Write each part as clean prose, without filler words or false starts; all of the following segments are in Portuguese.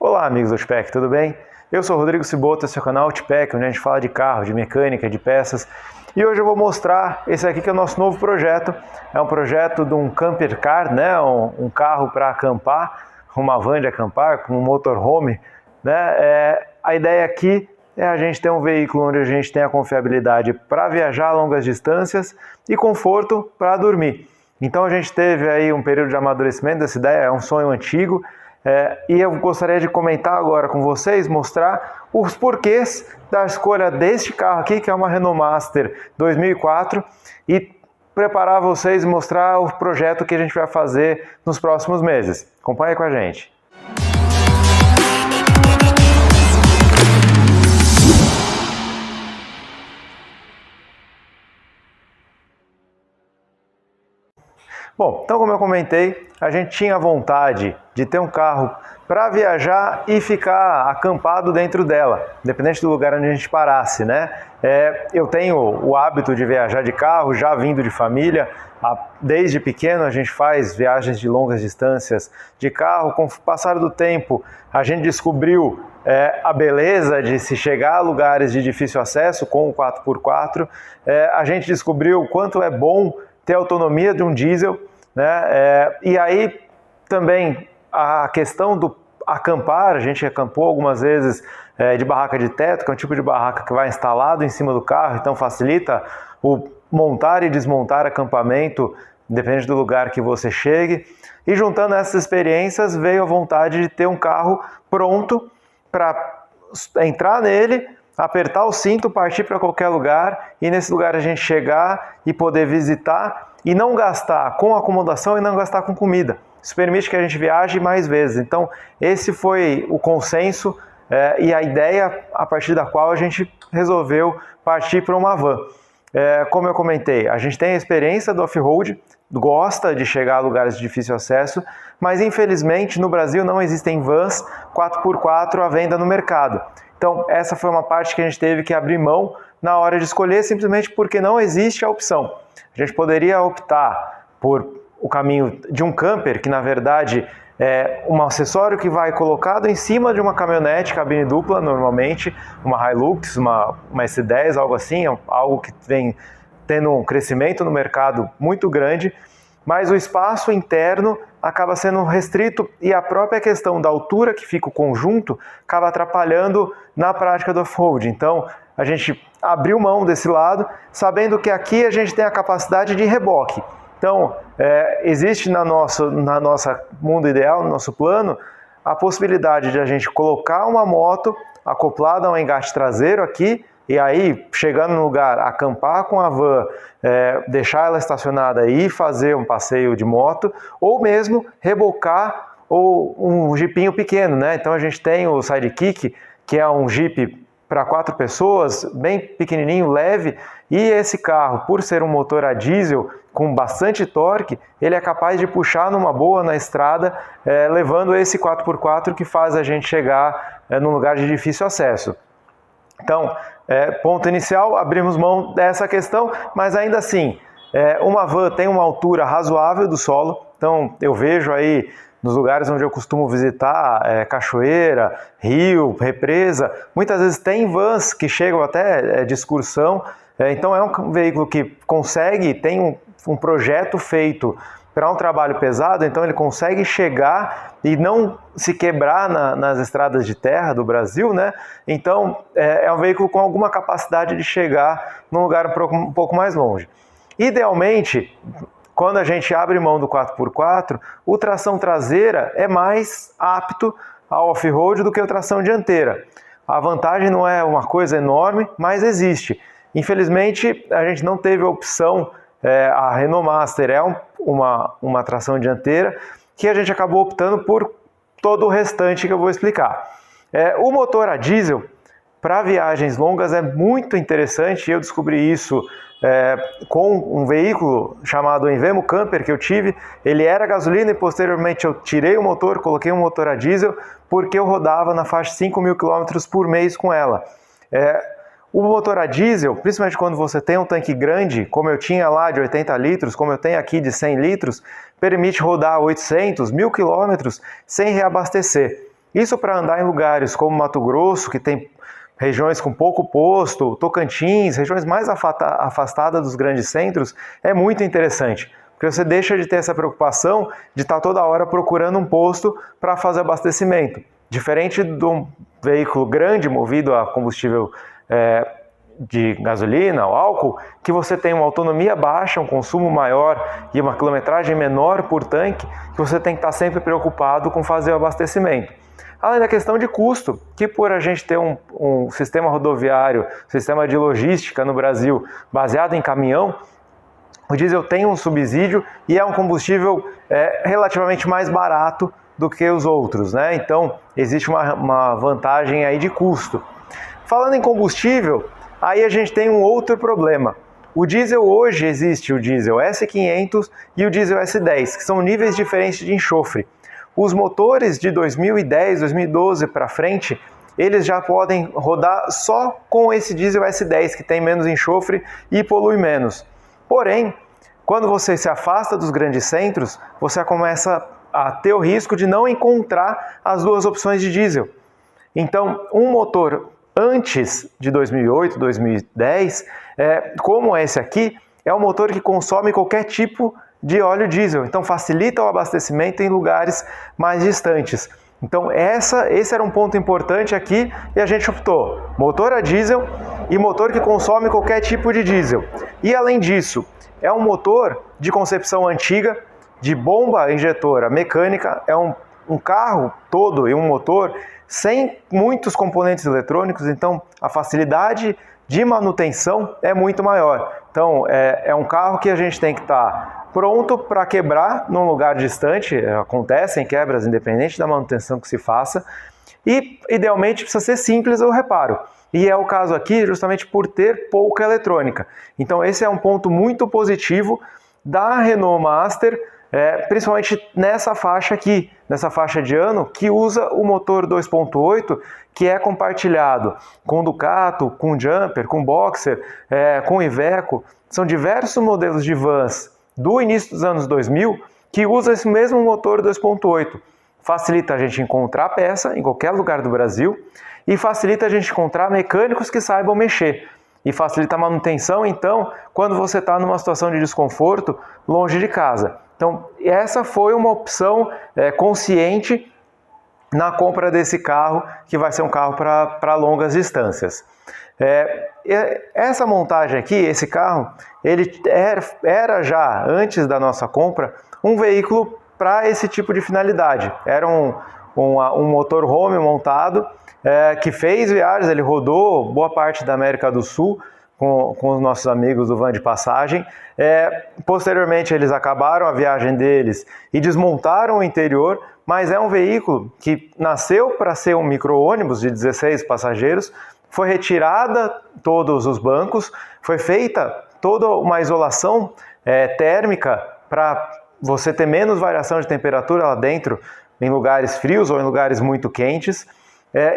Olá amigos do Outpack, tudo bem? Eu sou o Rodrigo Ciboto, esse é o canal Outpack, onde a gente fala de carro, de mecânica, de peças. E hoje eu vou mostrar esse aqui que é o nosso novo projeto. É um projeto de um camper car, né? um carro para acampar, uma van de acampar com um motorhome, né? A ideia aqui é a gente ter um veículo onde a gente tem a confiabilidade para viajar a longas distâncias e conforto para dormir. Então a gente teve aí um período de amadurecimento dessa ideia, é um sonho antigo. E eu gostaria de comentar agora com vocês, mostrar os porquês da escolha deste carro aqui, que é uma Renault Master 2004, e preparar vocês e mostrar o projeto que a gente vai fazer nos próximos meses. Acompanhe com a gente. Bom, então como eu comentei, a gente tinha vontade de ter um carro para viajar e ficar acampado dentro dela, independente do lugar onde a gente parasse, né? Eu tenho o hábito de viajar de carro, já vindo de família, desde pequeno a gente faz viagens de longas distâncias de carro. Com o passar do tempo, a gente descobriu a beleza de se chegar a lugares de difícil acesso com o 4x4, a gente descobriu o quanto é bom ter a autonomia de um diesel, né? E aí também a questão do acampar, a gente acampou algumas vezes de barraca de teto, que é um tipo de barraca que vai instalado em cima do carro, então facilita o montar e desmontar acampamento, depende do lugar que você chegue. E juntando essas experiências, veio a vontade de ter um carro pronto para entrar nele, apertar o cinto, partir para qualquer lugar e nesse lugar a gente chegar e poder visitar e não gastar com acomodação e não gastar com comida. Isso permite que a gente viaje mais vezes. Então esse foi o consenso e a ideia a partir da qual a gente resolveu partir para uma van. Como eu comentei, a gente tem a experiência do off-road, gosta de chegar a lugares de difícil acesso, mas infelizmente no Brasil não existem vans 4x4 à venda no mercado. Então essa foi uma parte que a gente teve que abrir mão na hora de escolher, simplesmente porque não existe a opção. A gente poderia optar por o caminho de um camper, que na verdade é um acessório que vai colocado em cima de uma caminhonete, cabine dupla normalmente, uma Hilux, uma S10, algo assim, algo que vem tendo um crescimento no mercado muito grande, mas o espaço interno acaba sendo restrito e a própria questão da altura que fica o conjunto acaba atrapalhando na prática do off-road. Então a gente abriu mão desse lado, sabendo que aqui a gente tem a capacidade de reboque. Então, existe na nossa mundo ideal, no nosso plano, a possibilidade de a gente colocar uma moto acoplada a um engate traseiro aqui, e aí, chegando no lugar, acampar com a van, deixar ela estacionada e fazer um passeio de moto, ou mesmo rebocar ou um jipinho pequeno, né? Então a gente tem o Sidekick, que é um jipe para 4 pessoas, bem pequenininho, leve, e esse carro, por ser um motor a diesel com bastante torque, ele é capaz de puxar numa boa na estrada, levando esse 4x4 que faz a gente chegar num lugar de difícil acesso. Então, ponto inicial, abrimos mão dessa questão, mas ainda assim, uma van tem uma altura razoável do solo, então eu vejo aí nos lugares onde eu costumo visitar, cachoeira, rio, represa, muitas vezes tem vans que chegam até de excursão, então é um veículo que consegue, tem um projeto feito para um trabalho pesado, então ele consegue chegar e não se quebrar nas estradas de terra do Brasil, né? Então é um veículo com alguma capacidade de chegar num lugar um pouco mais longe. Idealmente, quando a gente abre mão do 4x4, o tração traseira é mais apto ao off-road do que a tração dianteira. A vantagem não é uma coisa enorme, mas existe. Infelizmente, a gente não teve a opção, a Renault Master é uma tração dianteira, que a gente acabou optando por todo o restante que eu vou explicar. O motor a diesel, para viagens longas, é muito interessante, eu descobri isso com um veículo chamado Envemo Camper que eu tive. Ele era gasolina e posteriormente eu tirei o motor, coloquei um motor a diesel, porque eu rodava na faixa de 5.000 km por mês com ela. O motor a diesel, principalmente quando você tem um tanque grande, como eu tinha lá de 80 litros, como eu tenho aqui de 100 litros, permite rodar 800, 1.000 km sem reabastecer. Isso para andar em lugares como Mato Grosso, que tem regiões com pouco posto, Tocantins, regiões mais afastadas dos grandes centros, é muito interessante. Porque você deixa de ter essa preocupação de estar toda hora procurando um posto para fazer abastecimento. Diferente de um veículo grande movido a combustível de gasolina ou álcool, que você tem uma autonomia baixa, um consumo maior e uma quilometragem menor por tanque, que você tem que estar sempre preocupado com fazer o abastecimento. Além da questão de custo, que por a gente ter um sistema rodoviário, sistema de logística no Brasil baseado em caminhão, o diesel tem um subsídio e é um combustível relativamente mais barato do que os outros, né? Então existe uma vantagem aí de custo. Falando em combustível, aí a gente tem um outro problema. O diesel hoje existe o diesel S500 e o diesel S10, que são níveis diferentes de enxofre. Os motores de 2010, 2012 para frente, eles já podem rodar só com esse diesel S10, que tem menos enxofre e polui menos. Porém, quando você se afasta dos grandes centros, você começa a ter o risco de não encontrar as duas opções de diesel. Então, um motor antes de 2008, 2010, como esse aqui, é um motor que consome qualquer tipo de óleo diesel, então facilita o abastecimento em lugares mais distantes. Então esse era um ponto importante aqui e a gente optou motor a diesel e motor que consome qualquer tipo de diesel. E além disso, é um motor de concepção antiga, de bomba injetora mecânica, é um carro todo e um motor sem muitos componentes eletrônicos, então a facilidade de manutenção é muito maior. Então é um carro que a gente tem que estar pronto para quebrar num lugar distante, acontecem quebras independente da manutenção que se faça, e idealmente precisa ser simples o reparo. E é o caso aqui justamente por ter pouca eletrônica. Então esse é um ponto muito positivo da Renault Master, principalmente nessa faixa aqui, nessa faixa de ano, que usa o motor 2.8, que é compartilhado com Ducato, com Jumper, com Boxer, com Iveco. São diversos modelos de vans do início dos anos 2000 que usa esse mesmo motor 2.8. Facilita a gente encontrar peça em qualquer lugar do Brasil e facilita a gente encontrar mecânicos que saibam mexer. E facilita a manutenção, então, quando você está numa situação de desconforto longe de casa. Então, essa foi uma opção consciente na compra desse carro, que vai ser um carro para longas distâncias. Essa montagem aqui, esse carro, ele era já, antes da nossa compra, um veículo para esse tipo de finalidade. Era um motorhome montado, que fez viagens, ele rodou boa parte da América do Sul com os nossos amigos do Van de Passagem. Posteriormente eles acabaram a viagem deles e desmontaram o interior, mas é um veículo que nasceu para ser um micro-ônibus de 16 passageiros, foi retirada todos os bancos, foi feita toda uma isolação térmica para você ter menos variação de temperatura lá dentro, em lugares frios ou em lugares muito quentes,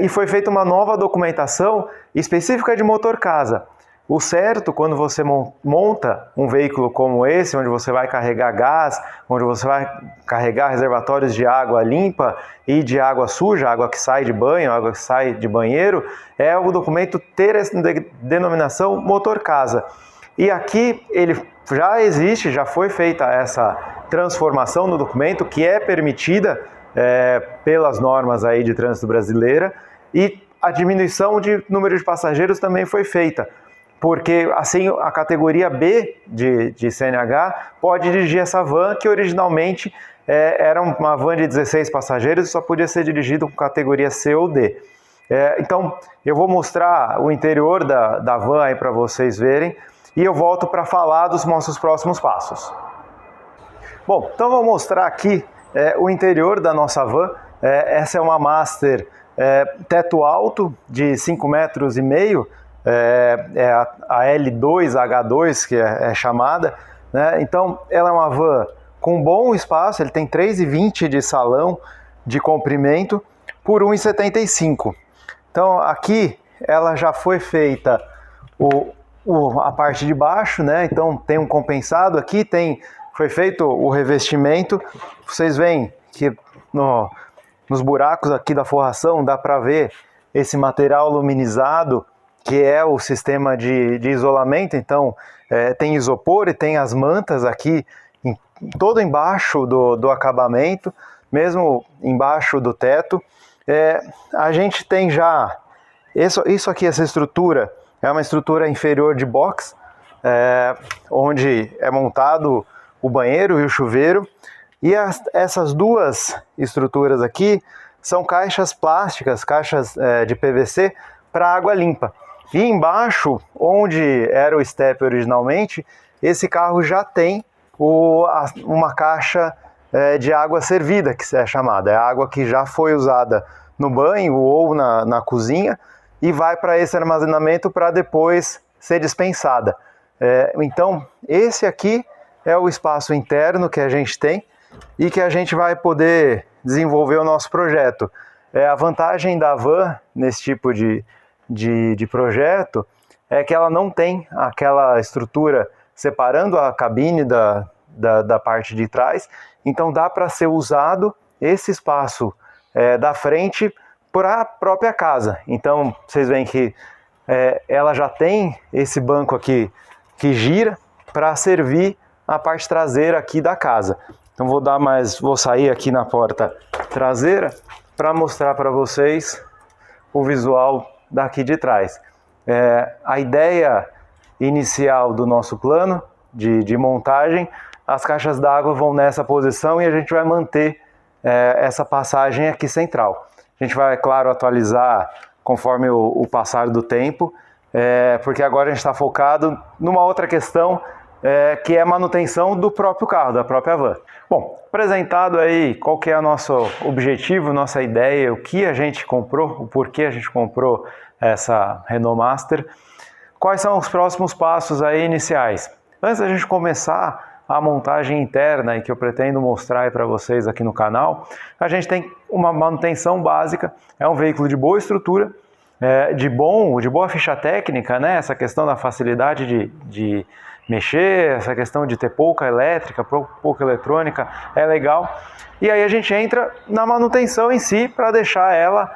e foi feita uma nova documentação específica de motor casa. O certo, quando você monta um veículo como esse, onde você vai carregar gás, onde você vai carregar reservatórios de água limpa e de água suja, água que sai de banho, água que sai de banheiro, é o documento ter essa denominação motor casa. E aqui ele já existe, já foi feita essa transformação no documento, que é permitida pelas normas aí de trânsito brasileira, e a diminuição de número de passageiros também foi feita, porque assim a categoria B de CNH pode dirigir essa van, que originalmente era uma van de 16 passageiros e só podia ser dirigido com categoria C ou D. Então eu vou mostrar o interior da van aí para vocês verem e eu volto para falar dos nossos próximos passos. Bom, então vou mostrar aqui o interior da nossa van. Essa é uma Master teto alto de 5,5 metros, a L2H2 que é chamada, né? Então ela é uma van com bom espaço, ele tem 3,20 de salão de comprimento por 1,75. Então aqui ela já foi feita a parte de baixo, né? Então tem um compensado aqui, foi feito o revestimento. Vocês veem que nos buracos aqui da forração dá para ver esse material aluminizado, que é o sistema de isolamento. Então tem isopor e tem as mantas aqui todo embaixo do acabamento, mesmo embaixo do teto. A gente tem já isso aqui, essa estrutura é uma estrutura inferior de box, onde é montado o banheiro e o chuveiro. E essas duas estruturas aqui são caixas plásticas, caixas de PVC para água limpa. E embaixo, onde era o step originalmente, esse carro já tem uma caixa de água servida, que é chamada. É a água que já foi usada no banho ou na cozinha e vai para esse armazenamento para depois ser dispensada. Então, esse aqui é o espaço interno que a gente tem e que a gente vai poder desenvolver o nosso projeto. A vantagem da van nesse tipo de projeto é que ela não tem aquela estrutura separando a cabine da parte de trás, então dá para ser usado esse espaço da frente para a própria casa. Então vocês veem que ela já tem esse banco aqui que gira para servir a parte traseira aqui da casa. Então vou sair aqui na porta traseira para mostrar para vocês o visual daqui de trás. A ideia inicial do nosso plano de montagem, as caixas d'água vão nessa posição e a gente vai manter essa passagem aqui central. A gente vai, claro, atualizar conforme o passar do tempo, porque agora a gente está focado numa outra questão, que é a manutenção do próprio carro, da própria van. Bom, apresentado aí qual que é o nosso objetivo, nossa ideia, o que a gente comprou, o porquê a gente comprou essa Renault Master, quais são os próximos passos aí iniciais? Antes da gente começar a montagem interna e que eu pretendo mostrar para vocês aqui no canal, a gente tem uma manutenção básica, é um veículo de boa estrutura, de boa ficha técnica, né? Essa questão da facilidade de mexer, essa questão de ter pouca elétrica, pouca eletrônica, é legal. E aí a gente entra na manutenção em si para deixar ela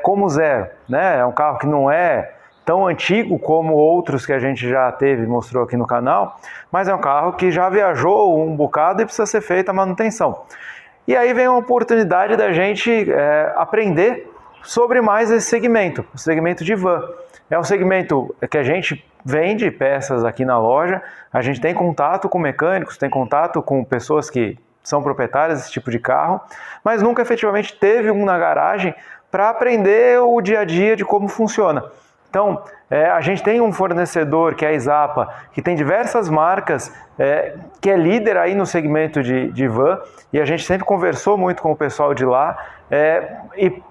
como zero, né? É um carro que não é tão antigo como outros que a gente já teve, mostrou aqui no canal, mas é um carro que já viajou um bocado e precisa ser feita a manutenção. E aí vem a oportunidade da gente aprender sobre mais esse segmento, o segmento de van. É um segmento que a gente vende peças aqui na loja, a gente tem contato com mecânicos, tem contato com pessoas que são proprietárias desse tipo de carro, mas nunca efetivamente teve um na garagem para aprender o dia a dia de como funciona. Então, a gente tem um fornecedor, que é a Izapa, que tem diversas marcas, que é líder aí no segmento de van, e a gente sempre conversou muito com o pessoal de lá, e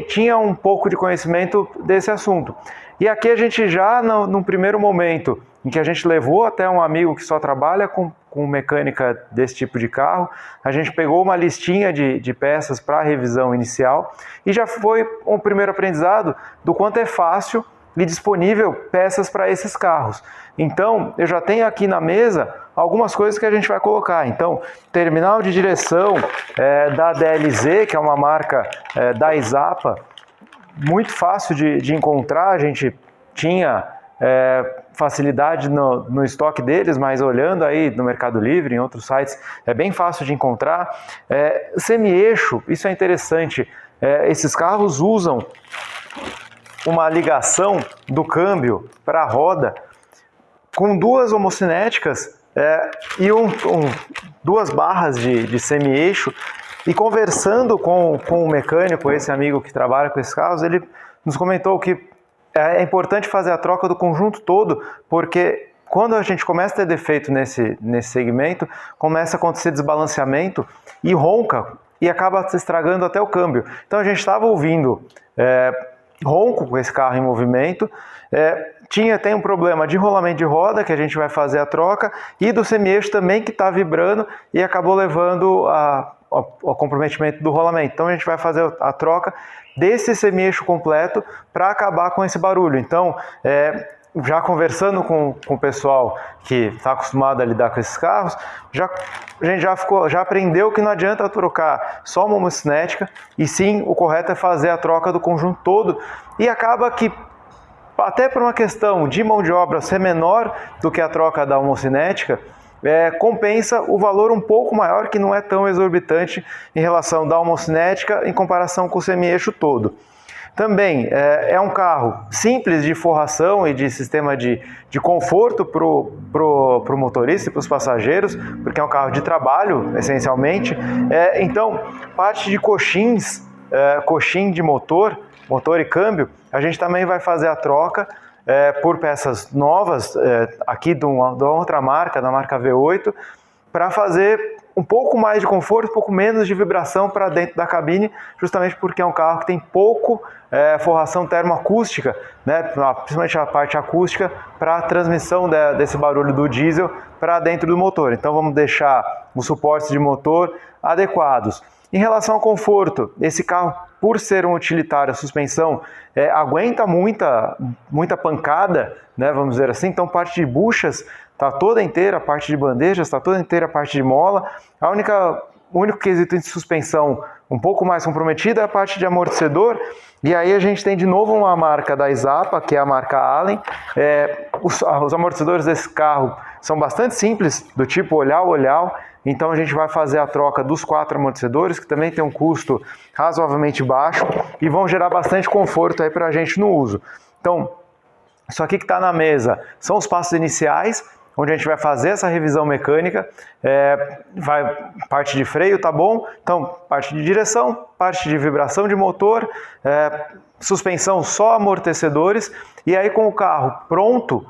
tinha um pouco de conhecimento desse assunto. E aqui a gente já, no primeiro momento, em que a gente levou até um amigo que só trabalha com mecânica desse tipo de carro, a gente pegou uma listinha de peças para a revisão inicial, e já foi um primeiro aprendizado do quanto é fácil e disponível peças para esses carros. Então, eu já tenho aqui na mesa algumas coisas que a gente vai colocar. Então, terminal de direção da DLZ, que é uma marca da Izapa, muito fácil de encontrar. A gente tinha facilidade no estoque deles, mas olhando aí no Mercado Livre, em outros sites, é bem fácil de encontrar. Semi-eixo, isso é interessante. Esses carros usam uma ligação do câmbio para a roda com duas homocinéticas e duas barras de semi-eixo. E conversando com o mecânico, esse amigo que trabalha com esses carros, ele nos comentou que é importante fazer a troca do conjunto todo, porque quando a gente começa a ter defeito nesse segmento, começa a acontecer desbalanceamento e ronca, e acaba se estragando até o câmbio. Então a gente estava ouvindo ronco com esse carro em movimento, tem um problema de rolamento de roda, que a gente vai fazer a troca, e do semi-eixo também, que está vibrando e acabou levando ao comprometimento do rolamento. Então a gente vai fazer a troca desse semi-eixo completo para acabar com esse barulho. Então já conversando com o pessoal que está acostumado a lidar com esses carros, a gente já aprendeu que não adianta trocar só uma homocinética, e sim, o correto é fazer a troca do conjunto todo, e acaba que, até por uma questão de mão de obra ser menor do que a troca da homocinética, compensa o valor um pouco maior, que não é tão exorbitante em relação da homocinética em comparação com o semi-eixo todo. Também é um carro simples de forração e de sistema de conforto para o motorista e para os passageiros, porque é um carro de trabalho, essencialmente. Então, parte de coxins, coxim de motor e câmbio, a gente também vai fazer a troca por peças novas, aqui de uma outra marca, da marca V8, para fazer um pouco mais de conforto, um pouco menos de vibração para dentro da cabine, justamente porque é um carro que tem pouco forração termoacústica, né, principalmente a parte acústica, para a transmissão desse barulho do diesel para dentro do motor. Então vamos deixar os suportes de motor adequados. Em relação ao conforto, esse carro, por ser um utilitário, a suspensão aguenta muita pancada, né, vamos dizer assim. Então parte de buchas está toda inteira, a parte de bandejas está toda inteira, a parte de mola. O único quesito de suspensão um pouco mais comprometido é a parte de amortecedor. E aí a gente tem de novo uma marca da Isapa, que é a marca Allen. Os amortecedores desse carro são bastante simples, do tipo olhar. Então a gente vai fazer a troca dos 4 amortecedores, que também tem um custo razoavelmente baixo e vão gerar bastante conforto aí para a gente no uso. Então, isso aqui que está na mesa são os passos iniciais, onde a gente vai fazer essa revisão mecânica, parte de freio, tá bom? Então, parte de direção, parte de vibração de motor, suspensão só amortecedores, e aí com o carro pronto,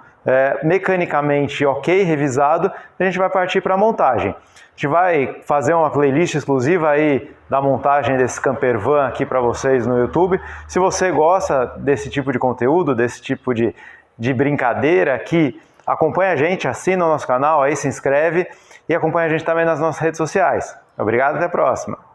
mecanicamente ok, revisado, a gente vai partir para a montagem. A gente vai fazer uma playlist exclusiva aí da montagem desse camper van aqui para vocês no YouTube. Se você gosta desse tipo de conteúdo, desse tipo de brincadeira aqui, acompanha a gente, assina o nosso canal, aí se inscreve e acompanha a gente também nas nossas redes sociais. Obrigado, até a próxima!